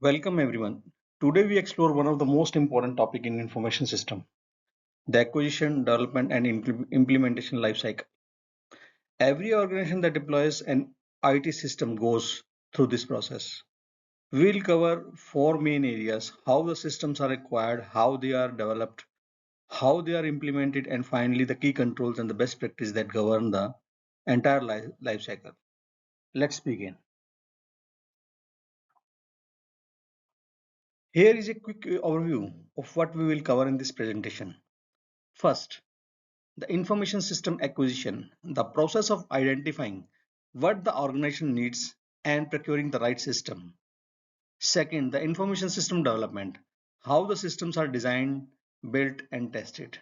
Welcome everyone. Today we explore one of the most important topic in information system, the acquisition, development and implementation lifecycle. Every organization that deploys an IT system goes through this process. We will cover four main areas: how the systems are acquired, how they are developed, how they are implemented, and finally the key controls and the best practice that govern the entire life cycle. Let's begin. Here is a quick overview of what we will cover in this presentation. First, the information system acquisition, the process of identifying what the organization needs and procuring the right system. Second, the information system development, how the systems are designed, built, and tested.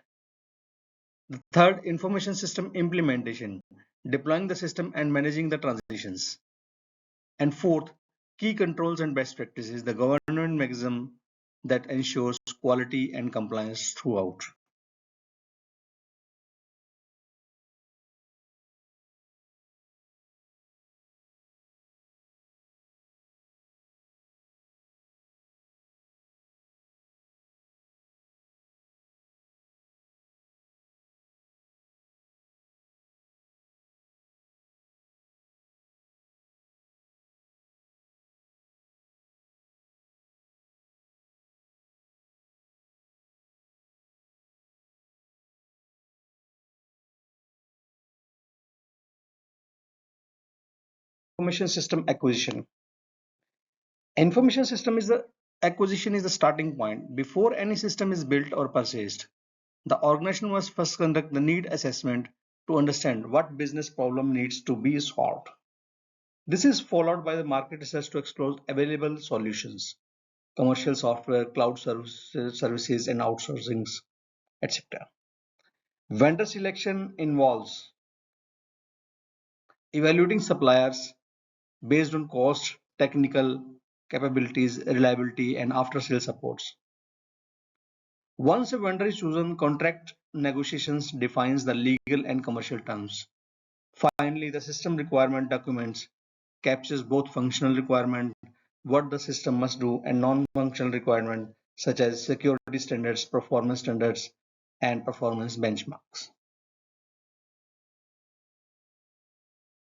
The third, information system implementation, deploying the system and managing the transitions. And fourth, key controls and best practices, the governance mechanism that ensures quality and compliance throughout. Information system acquisition. Information system is the acquisition is the starting point. Before any system is built or purchased, the organization must first conduct the need assessment to understand what business problem needs to be solved. This is followed by the market research to explore available solutions, commercial software, cloud services and outsourcings, etc. Vendor selection involves evaluating suppliers based on cost, technical capabilities, reliability, and after-sale supports. Once a vendor is chosen, contract negotiations defines the legal and commercial terms. Finally, the system requirement documents captures both functional requirement, what the system must do, and non-functional requirement such as security standards, and performance benchmarks.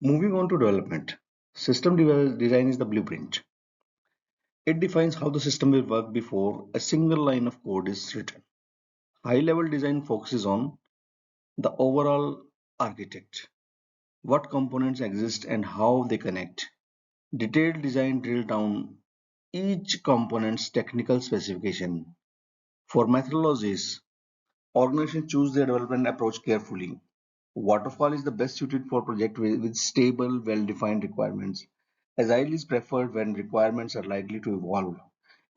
Moving on to development. System design is the blueprint. It defines how the system will work before a single line of code is written. High-level design focuses on the overall architect, what components exist and how they connect. Detailed design drill down each component's technical specification. For methodologies, organizations choose their development approach carefully. Waterfall is the best suited for projects with stable, well-defined requirements. Agile is preferred when requirements are likely to evolve.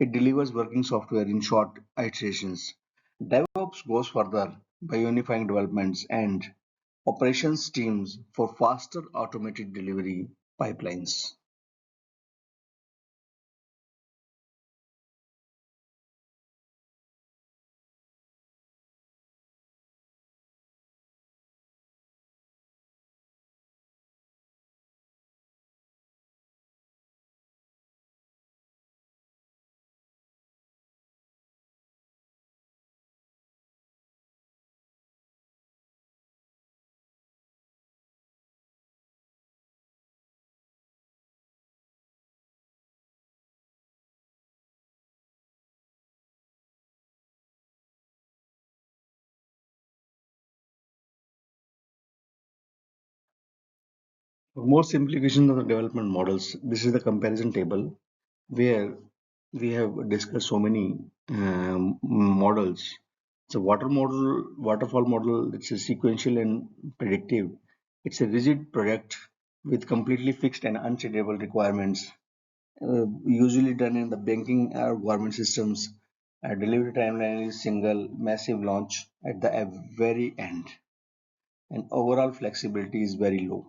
It delivers working software in short iterations. DevOps goes further by unifying developments and operations teams for faster automated delivery pipelines. For more simplification of the development models, this is the comparison table where we have discussed so many models. It's a waterfall model. It's a sequential and predictive. It's a rigid product with completely fixed and unchangeable requirements, usually done in the banking or government systems. Delivery timeline is single, massive launch at the very end, and overall flexibility is very low.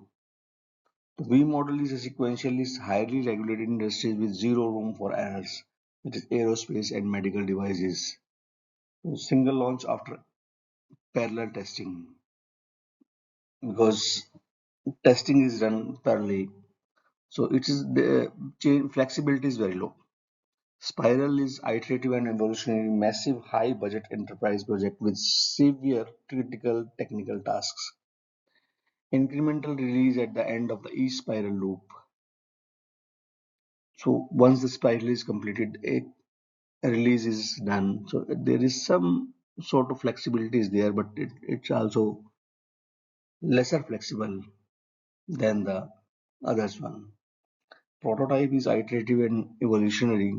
The V model is a sequential is highly regulated industries with zero room for errors. It is aerospace and medical devices. So single launch after parallel testing because testing is done parallelly. So it is the chain flexibility is very low. Spiral is iterative and evolutionary, massive, high budget enterprise project with severe critical technical tasks. Incremental release at the end of the each spiral loop. So once the spiral is completed, a release is done. So there is some sort of flexibility is there, but it's also lesser flexible than the others one. Prototype is iterative and evolutionary.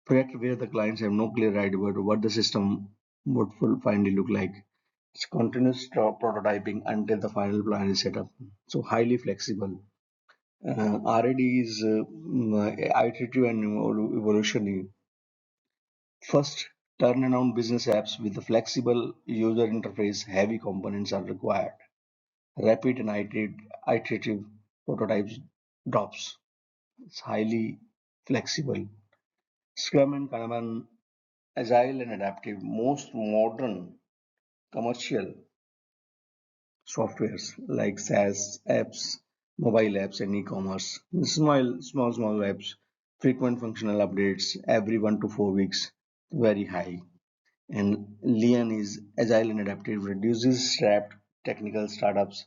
Project where the clients have no clear idea about what the system would finally look like. It's continuous prototyping until the final plan is set up. So highly flexible. R&D is iterative and evolutionary. First, turn around business apps with a flexible user interface. Heavy components are required. Rapid and iterative prototypes drops. It's highly flexible. Scrum and Kanban, agile and adaptive. Most modern commercial softwares like SaaS apps, mobile apps, and e-commerce. Small apps, frequent functional updates every 1 to 4 weeks, very high. And Lean is agile and adaptive, reduces strapped technical startups,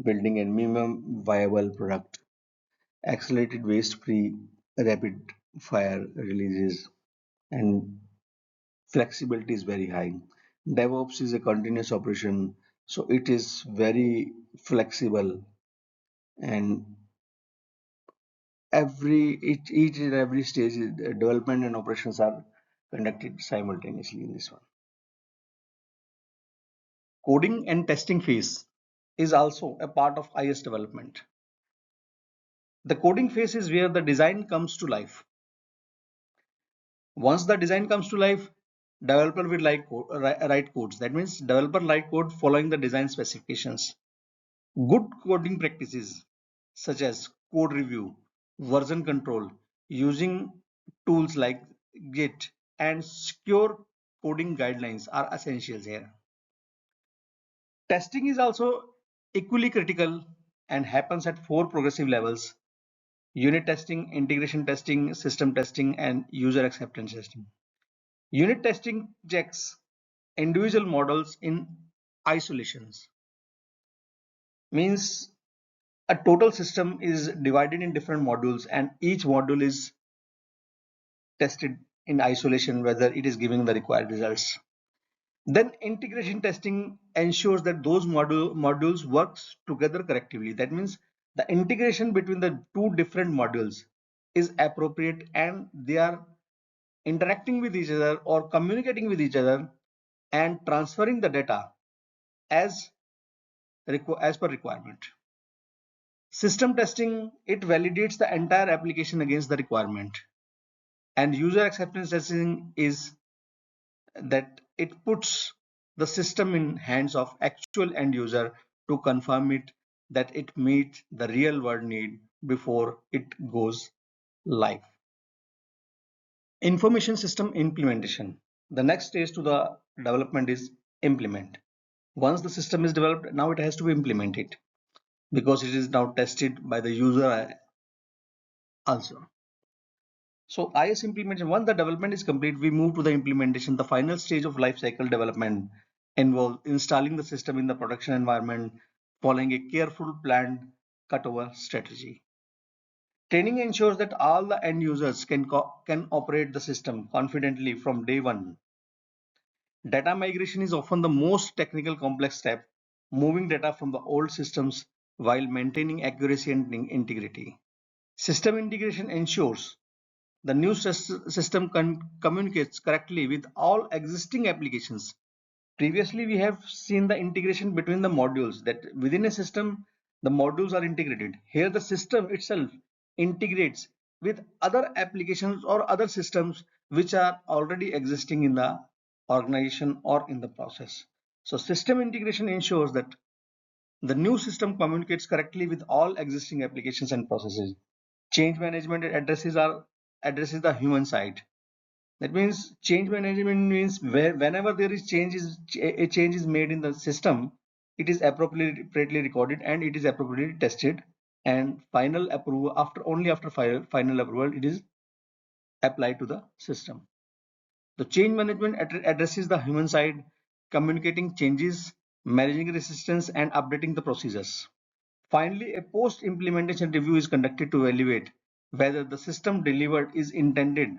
building a minimum viable product, accelerated waste-free, rapid fire releases, and flexibility is very high. DevOps is a continuous operation, so it is very flexible, and each and every stage development and operations are conducted simultaneously in this one. Coding and testing phase is also a part of IS development. The coding phase is where the design comes to life. Once the design comes to life, developer will write codes. That means developer write code following the design specifications. Good coding practices such as code review, version control, using tools like Git, and secure coding guidelines are essentials here. Testing is also equally critical and happens at four progressive levels: unit testing, integration testing, system testing, and user acceptance testing. Unit testing checks individual models in isolations, means a total system is divided in different modules and each module is tested in isolation whether it is giving the required results. Then integration testing ensures that those modules works together correctly. That means the integration between the two different modules is appropriate and they are interacting with each other or communicating with each other and transferring the data as as per requirement. System testing, it validates the entire application against the requirement. And user acceptance testing is that it puts the system in hands of actual end user to confirm it that it meets the real world need before it goes live. Information system implementation. The next stage to the development is implement. Once the system is developed, now it has to be implemented because it is now tested by the user also. So IS implementation, once the development is complete, we move to the implementation. The final stage of life cycle development involves installing the system in the production environment, following a careful planned cutover strategy. Training ensures that all the end users can operate the system confidently from day one. Data migration is often the most technical complex step, moving data from the old systems while maintaining accuracy and integrity. System integration ensures the new system communicates correctly with all existing applications. Previously, we have seen the integration between the modules, that within a system, the modules are integrated. Here, the system itself integrates with other applications or other systems which are already existing in the organization or in the process. So system integration ensures that the new system communicates correctly with all existing applications and processes. Change management addresses the human side. That means change management means whenever there is a change is made in the system, it is appropriately recorded and it is appropriately tested, and final approval after final approval it is applied to the system. The change management addresses the human side, communicating changes, managing resistance, and updating the procedures. Finally, a post-implementation review is conducted to evaluate whether the system delivered is intended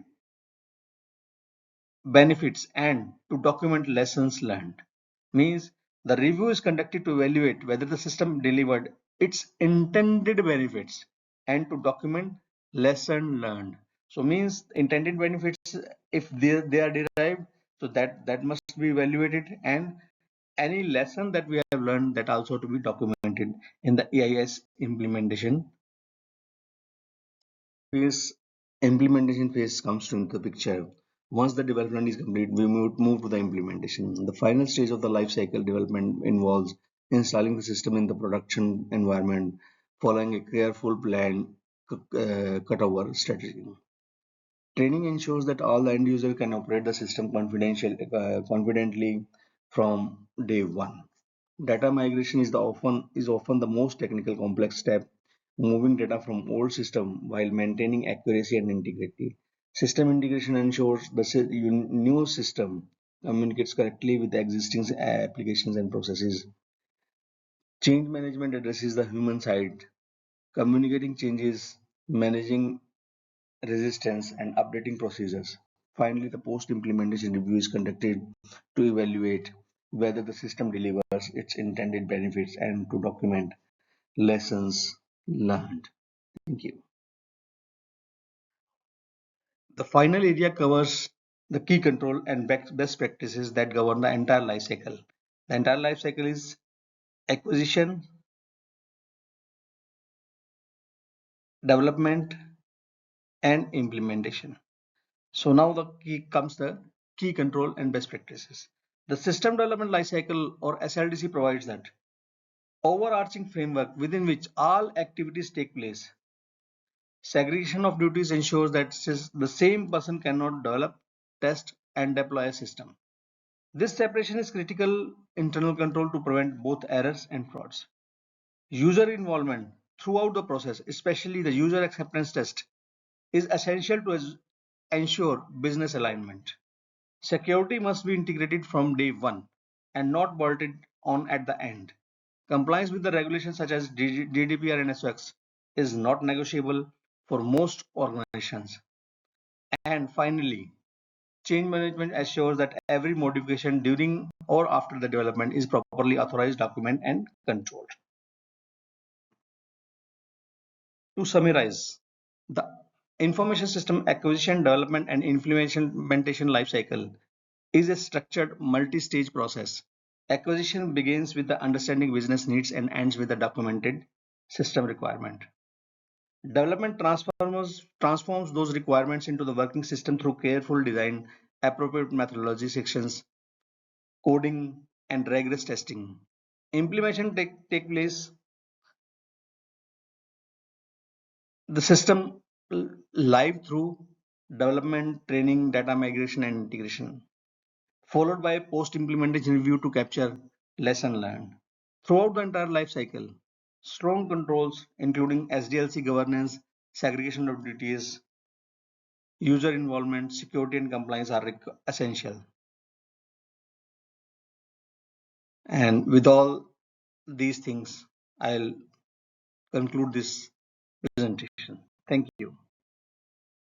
benefits and to document lessons learned. Means the review is conducted to evaluate whether the system delivered its intended benefits and to document lesson learned. So means intended benefits, if they are derived, so that must be evaluated, and any lesson that we have learned, that also to be documented in the AIS implementation phase. Implementation phase comes into the picture. Once the development is complete, we move to the implementation. The final stage of the life cycle development involves installing the system in the production environment, following a careful plan cutover strategy. Training ensures that all the end user can operate the system confidently from day one. Data migration is often the most technical complex step, moving data from old system while maintaining accuracy and integrity. System integration ensures the new system communicates correctly with the existing applications and processes. Change management addresses the human side, communicating changes, managing resistance, and updating procedures. Finally, the post-implementation review is conducted to evaluate whether the system delivers its intended benefits and to document lessons learned. Thank you. The final area covers the key control and best practices that govern the entire life cycle. The entire life cycle is acquisition, development, and implementation. So now the key control and best practices. The system development lifecycle or SLDC provides that overarching framework within which all activities take place. Segregation of duties ensures that the same person cannot develop, test, and deploy a system. This separation is critical internal control to prevent both errors and frauds. User involvement throughout the process, especially the user acceptance test, is essential to ensure business alignment. Security must be integrated from day one and not bolted on at the end. Compliance with the regulations such as GDPR and SOX is not negotiable for most organizations. And finally, change management assures that every modification during or after the development is properly authorized, documented, and controlled. To summarize, the information system acquisition, development, and implementation lifecycle is a structured multi-stage process. Acquisition begins with the understanding business needs and ends with the documented system requirement. Development transforms those requirements into the working system through careful design, appropriate methodology sections, coding, and rigorous testing. Implementation take place the system live through development, training, data migration, and integration, followed by post-implementation review to capture lesson learned. Throughout the entire life cycle, strong controls including SDLC governance, segregation of duties, user involvement, security and compliance are essential. And with all these things, I'll conclude this presentation. Thank you.